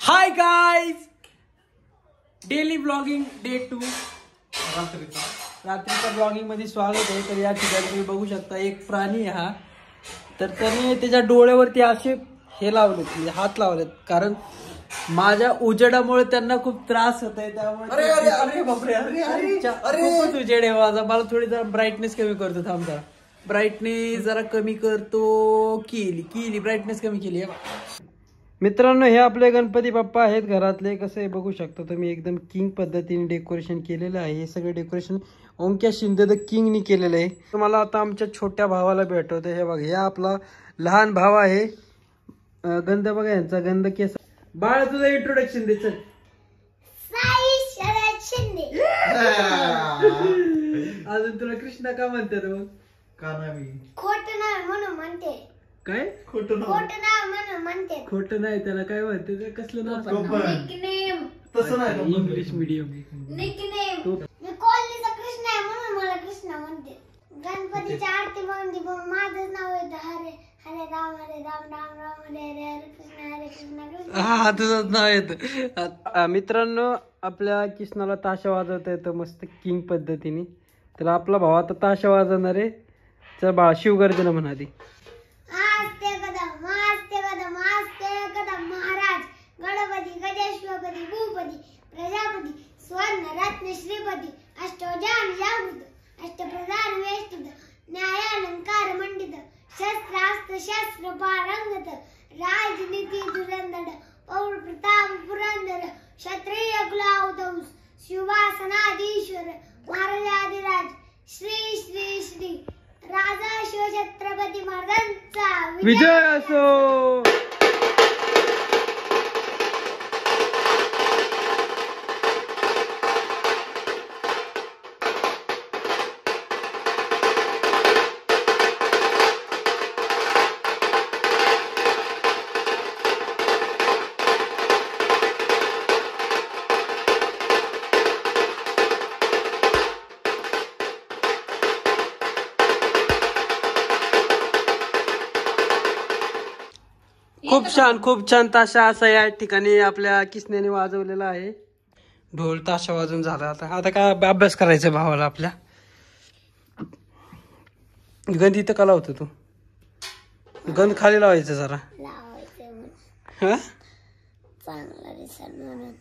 Hi guys, daily blogging day 2 रात्रीच्या blogging मध्ये स्वागत आहे. तर या ठिकाणी तुम्ही बघू शकता एक प्राणी आहे हा. तर त्याने त्याच्या डोळ्यावरती असे हे लावलेत, म्हणजे हात लावलेत, कारण माझ्या उजेडामुळे त्यांना खूप त्रास होत आहे. त्यामुळे खूपच उजेड आहे माझा. मला थोडी जरा ब्राईटनेस कमी करतो. थांब जरा ब्राईटनेस जरा कमी करतो. केली ब्राईटनेस कमी केली आहे. मित्रांनो, हे आपले गणपती बाप्पा आहेत घरातले. कसं बघू शकता तुम्ही, एकदम किंग पद्धतीने डेकोरेशन केलेलं आहे. हे सगळे डेकोरेशन ओंक्या शिंदे द किंगनी केलेलं आहे. तुम्हाला आता आमच्या छोट्या भावाला भेटवतो. हे बघा, हे आपला लहान भाव आहे. गंध बघा यांचा, गंध केस. बाळ तुझं इंट्रोडक्शन दे. चल. अजून तुला कृष्णा का म्हणतात मग? का नाही खोट नाही म्हणून म्हणते. काय खोटं नाही म्हणून म्हणते. खोटं नाही, त्याला काय म्हणते? कसलं नाव? निकनेम. तसं नाही, इंग्लिश मीडियम. निकनेम. मी कॉलनीचा कृष्णा आहे म्हणून मला कृष्णा म्हणते. गणपतीची आरती म्हणते, माझं नाव येतं हरे हरे राम राम राम हरे हरे हरे कृष्ण कृष्ण. हा, तुझंच नाव येतं. मित्रांनो, आपल्या कृष्णाला ताशा वाजवता येतं मस्त किंग पद्धतीने. तर आपला भाव आता ताशा वाजवणार आहे. चल बाळा, शिवगर्जना म्हणा आधी. आस्ते कदम महाराज गणपती गजेश्वरपती भूपती प्रजापती स्वर्ण रत्न श्रीपती अष्टोजान जागृत अष्टप्रधान वेष्टित न्यायालंकार मंडित शस्त्रास्त्र शस्त्र पारंगत राजनीती धुरंधर पौर प्रताप पुरंदर क्षत्रिय कुलावतंस शिवासनाधीश्वर महाराजाधिराज श्री श्री श्री राजा शिवछत्रपती महाराजांचा विजय असो. खूप छान ताशा असा या ठिकाणी आपल्या किसन्याने वाजवलेला आहे. ढोल ताशा वाजून झाला. आता काय अभ्यास करायचा भावाला आपल्या. गंध इथं का लावतो तू? गंध खाली लावायचं जरा.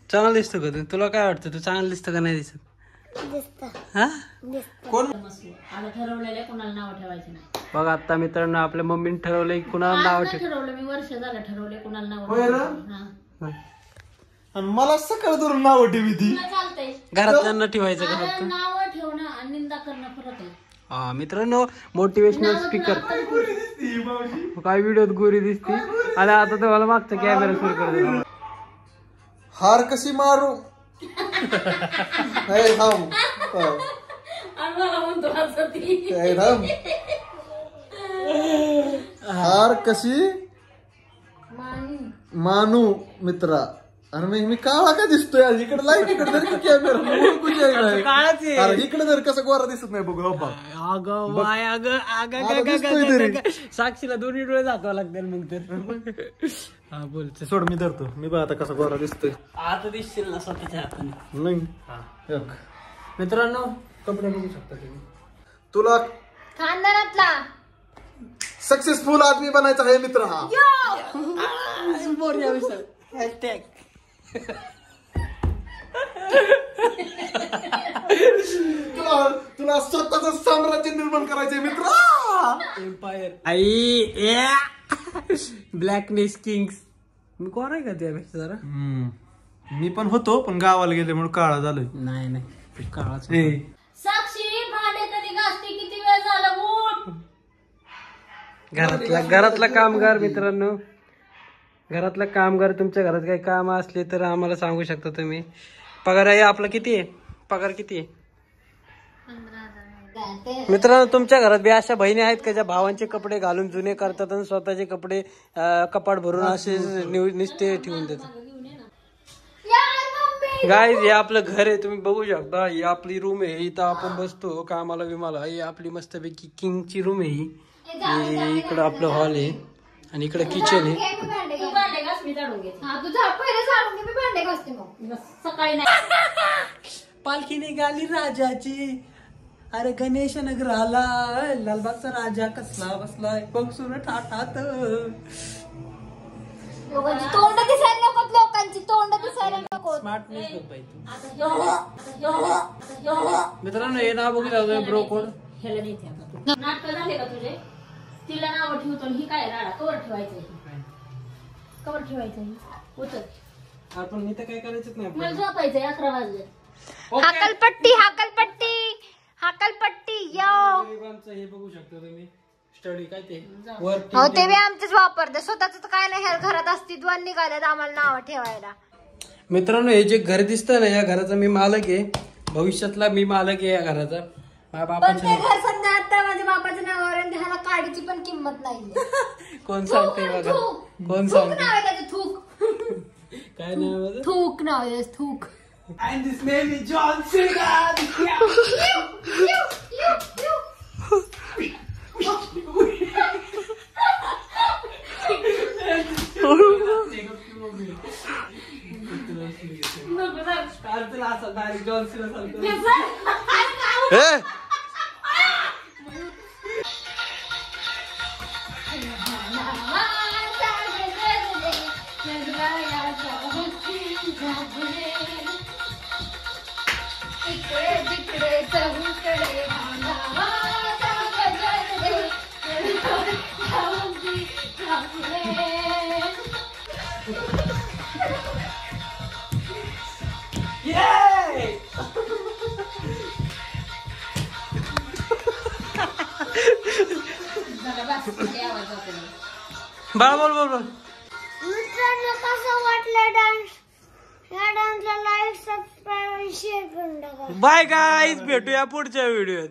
चांगला दिसतो का तू? तुला काय वाटतं, तू चांगलं दिसतं का नाही दिसत? कोण ठरवलेलं कोणाला नाव ठेवायचं नाही. बघा आता मित्रांनो, आपल्या मम्मीने ठरवलंय कुणाला नाव ठरवलं. मी वर्ष झालं ठरवलंय कोणाला नाव होय ना? आणि मला सकाळ धरून नाव ठेवी ती. चालतंय. घरातल्यांना ठेवायचं. घरात नाव ठेवणं आणि निंदा करणं फरक आहे. हा मित्रांनो, मोटिवेशनल स्पीकर. काय व्हिडिओत गोरी दिसती. आणि आता तुम्हाला मागचा कॅमेरा सुरू कर. हार कशी मारू हार कशी मानू मित्रा. आणि मग मी काळा का दिसतोय आज? इकडे लाईट इकडे जर कॅमेरा इकडे जर कसं गोरा दिसत नाही बघ. साक्षीला दोन्ही डोळे दाखवा लागतील मग तर. हा बोल. सोड, मी धरतो. मी बघ आता कसा गोरा दिसतोय. आता दिसशील ना स्वतःच्या हाताने. नाही मित्रांनो, कपडे बघू शकता तुम्ही. तुला खानदानातला सक्सेसफुल आदमी बनायचा आहे मित्र. हा तुला स्वतःच साम्राज्य निर्माण करायचंय मित्र. एम्पायर. आई ब्लॅकनेस किंग्स. मी कोण आहे का त्यापेक्षा जरा? मी पण होतो, पण गावाला गेले म्हणून काळा झालोय. नाही काळाच. साक्षी, भांडे कधी घासते? किती वेळ झाला? उठ. घरातला कामगार. मित्रांनो, घरातला कामगार. तुमच्या घरात काही काम असले तर आम्हाला सांगू शकता तुम्ही. पगार आहे आपला किती आहे? पगार किती आहे? मित्रांनो, तुमच्या घरात बी अशा बहिणी आहेत का ज्या भावांचे कपडे घालून जुने करतात आणि स्वतःचे कपडे कपाट भरून असे निस्ते ठेवून देतात? गाईज, हे आपलं घर आहे. तुम्ही बघू शकता. ही आपली रूम आहे. इथं आपण बसतो कामाला विमाला. ही आपली मस्तपैकी किंगची रूम आहे. ही इकडं आपलं हॉल आहे आणि इकडं किचन आहे. मी झाडून घेते. हा तू पहिले झाडून घे, मी भांडे घासते मग. सकाळी नाही. पालखी निघाली राजाची, अरे गणेश नगर आला, लालबागचा राजा कसला बसलाय बघ सुन ठाठात. लोकांची तोंड दिसायला नको, लोकांची तोंड दिसायला नको. स्मार्ट न्यूज बघ बाई तू. ह्याला मित्रांनो हे नाव बघू लागलोय ब्रो कोड. नेते आता तू. नाटक झाले का तुझे? तिला नाव ठेवतो आणि ही काय राडा कवर ठेवायचं कवर ठेवायचं उचल. आपण मी तर काय करायचंच नाही मला आपल्याला. झोपायचंय 11 वाजले. हाकलपट्टी हाकलपट्टी हाकलपट्टी यो. गरिबांचं हे बघू शकता तुम्ही स्टडी काय ते हो वर ते बी आमचेच वापरते, स्वतःच काय नाही. ह्या घरात अस्तित्वात निघाल्यात आम्हाला नाव ठेवायला. मित्रांनो हे जे घर दिसतं ना, या घराचा मी मालक आहे, भविष्यातला मी मालक आहे या घराचा. माझ्या पण ते बापाचं घर सध्या आता माझ्या बापाच्या नावावर आहे, ह्याला काडीची पण किंमत नाहीये. कोण सांगते बघा, कोण थूक सांगते नाव आहे त्याचं, थूक. काय नाव आहे माझं? थूक नाव आहे, थूक. And his name is John Cena. John Cena बाळा बोल बोल बोल. मित्रांनो कसं वाटलं डान्स? या डान्सला लाईक सबस्क्राईब आणि शेअर करून टाका. बाय गाईज, भेटूया पुढच्या व्हिडिओत.